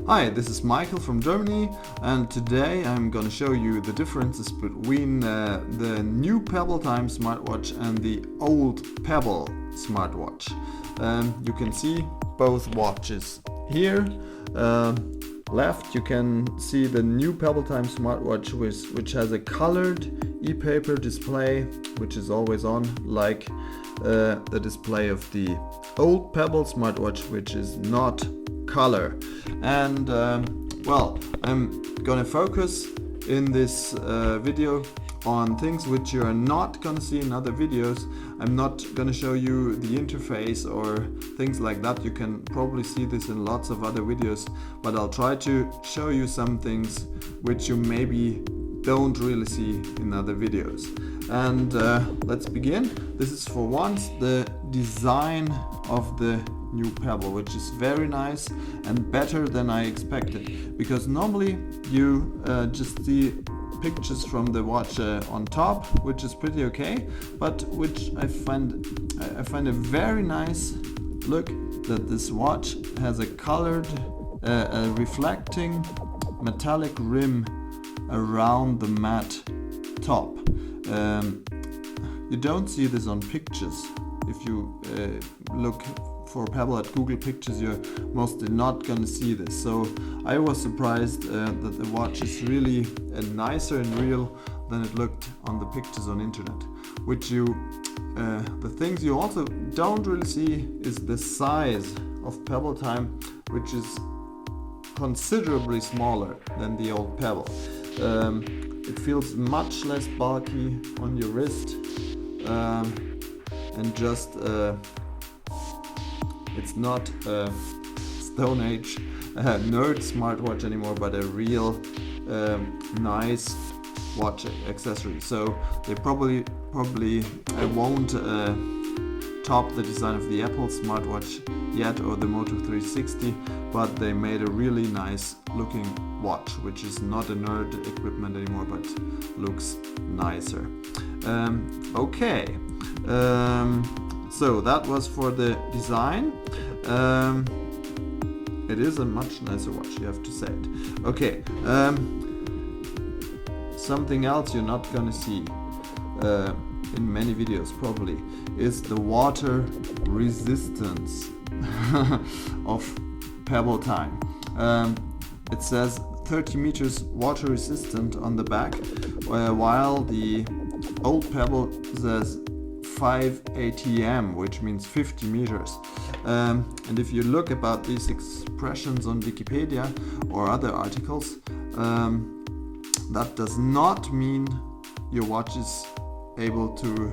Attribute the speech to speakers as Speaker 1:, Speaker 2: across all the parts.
Speaker 1: Hi, this is Michael from Germany, and today I'm gonna show you the differences between the new Pebble Time smartwatch and the old Pebble smartwatch. You can see both watches here. Left you can see the new Pebble Time smartwatch which has a colored e-paper display, which is always on, like the display of the old Pebble smartwatch, which is not color. And well, I'm gonna focus in this video on things which you are not gonna see in other videos. I'm not gonna show you the interface or things like that. You can probably see this in lots of other videos, but I'll try to show you some things which you maybe don't really see in other videos. And let's begin. This is for once the design of the new Pebble, which is very nice and better than I expected, because normally you just see pictures from the watch on top, which is pretty okay, but which I find a very nice look that this watch has a colored a reflecting metallic rim around the matte top. You don't see this on pictures. If you look for Pebble at Google Pictures, you're mostly not gonna see this. So I was surprised that the watch is really nicer and real than it looked on the pictures on internet. The things you also don't really see is the size of Pebble Time, which is considerably smaller than the old Pebble. It feels much less bulky on your wrist, and just it's not a Stone Age nerd smartwatch anymore, but a real nice watch accessory. So they probably won't top the design of the Apple smartwatch yet, or the Moto 360, but they made a really nice looking watch, which is not a nerd equipment anymore, but looks nicer. Okay. So that was for the design. It is a much nicer watch, you have to say it. Okay. Something else you're not gonna see in many videos probably is the water resistance of Pebble Time. It says 30 meters water resistant on the back, while the old Pebble says 5 ATM, which means 50 meters. And if you look about these expressions on Wikipedia or other articles, that does not mean your watch is able to,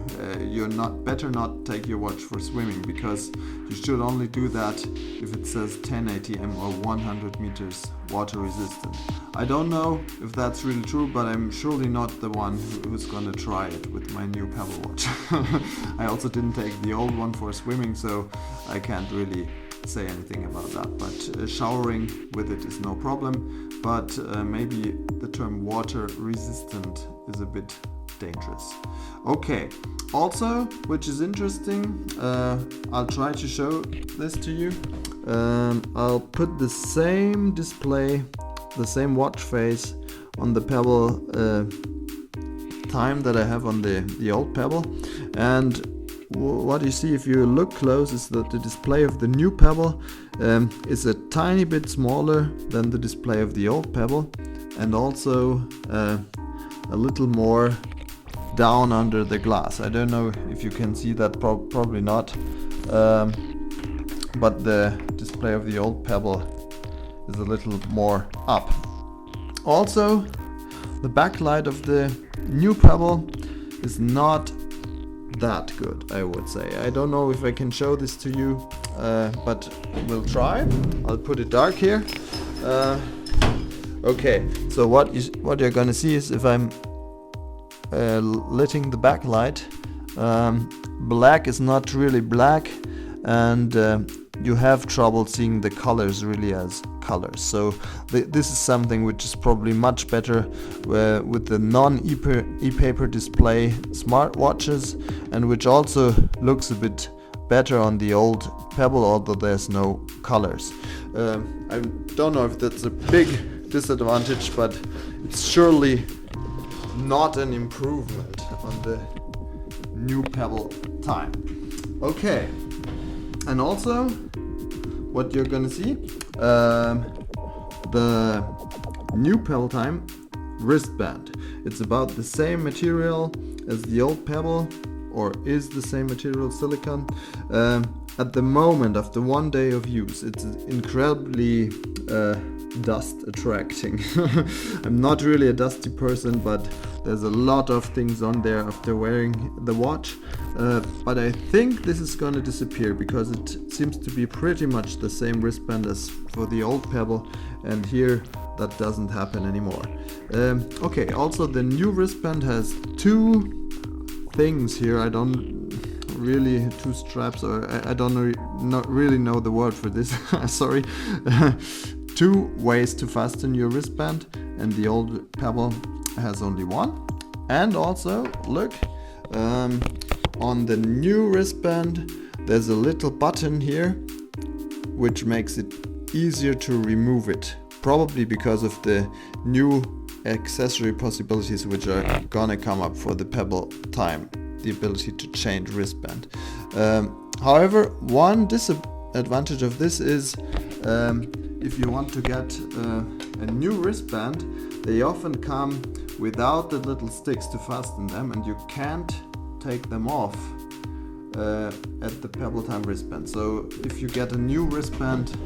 Speaker 1: better not take your watch for swimming, because you should only do that if it says 10 ATM or 100 meters water resistant. I don't know if that's really true, but I'm surely not the one who's gonna try it with my new Pebble watch. I also didn't take the old one for swimming, so I can't really say anything about that, but showering with it is no problem, but maybe the term water resistant is a bit dangerous. Okay, also, which is interesting, I'll try to show this to you. I'll put the same display, the same watch face on the Pebble Time that I have on the old Pebble, and what you see if you look close is that the display of the new Pebble is a tiny bit smaller than the display of the old Pebble, and also a little more down under the glass. I don't know if you can see that, probably not, but the display of the old Pebble is a little more up. Also, the backlight of the new Pebble is not that good, I would say. I don't know if I can show this to you, but we'll try. I'll put it dark here. Okay, so what you're gonna see is, if I'm lighting the backlight, black is not really black, and you have trouble seeing the colors really as colors. So this is something which is probably much better with the non-e-paper display smartwatches, and which also looks a bit better on the old Pebble, although there's no colors. I don't know if that's a big disadvantage, but it's surely not an improvement on the new Pebble time. Okay, and also what you're gonna see, the new Pebble time wristband. It's about the same material as the old Pebble, or is the same material, silicone. At the moment, after 1 day of use, it's incredibly dust attracting. I'm not really a dusty person, but there's a lot of things on there after wearing the watch. But I think this is gonna disappear because it seems to be pretty much the same wristband as for the old Pebble, and here that doesn't happen anymore. Okay, also the new wristband has two things here. I don't really, two straps, or I don't know, not really know the word for this. Sorry. Two ways to fasten your wristband, and the old Pebble has only one. And also, look, on the new wristband there's a little button here which makes it easier to remove it, probably because of the new accessory possibilities which are gonna come up for the Pebble time, the ability to change wristband. However, one disadvantage of this is if you want to get a new wristband, they often come without the little sticks to fasten them, and you can't take them off at the Pebble time wristband. So if you get a new wristband,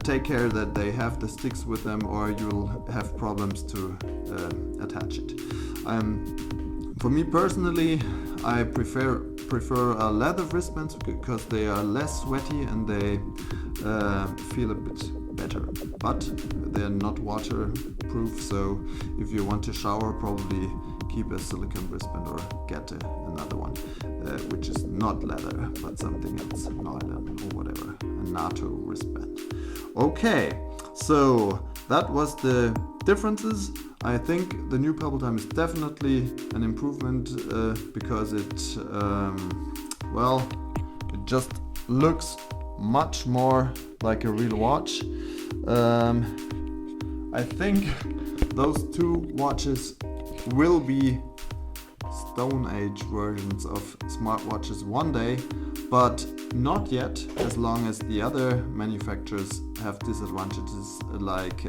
Speaker 1: take care that they have the sticks with them, or you'll have problems to attach it. For me personally, I prefer leather wristbands because they are less sweaty and they feel a bit better, but they're not waterproof, so if you want to shower, probably keep a silicone wristband or get another one which is not leather but something else, nylon or whatever, a NATO wristband. Okay, so that was the differences. I think the new Pebble time is definitely an improvement because it it just looks much more like a real watch. I think those two watches will be Stone Age versions of smartwatches one day, but not yet, as long as the other manufacturers have disadvantages like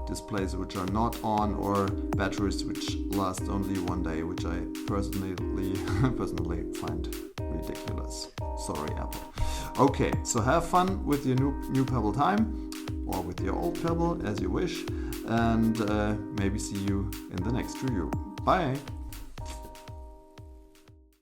Speaker 1: displays which are not on, or batteries which last only 1 day, which I personally find ridiculous. Sorry, Apple. Okay, so have fun with your new Pebble time, or with your old Pebble, as you wish, and maybe see you in the next review. Bye!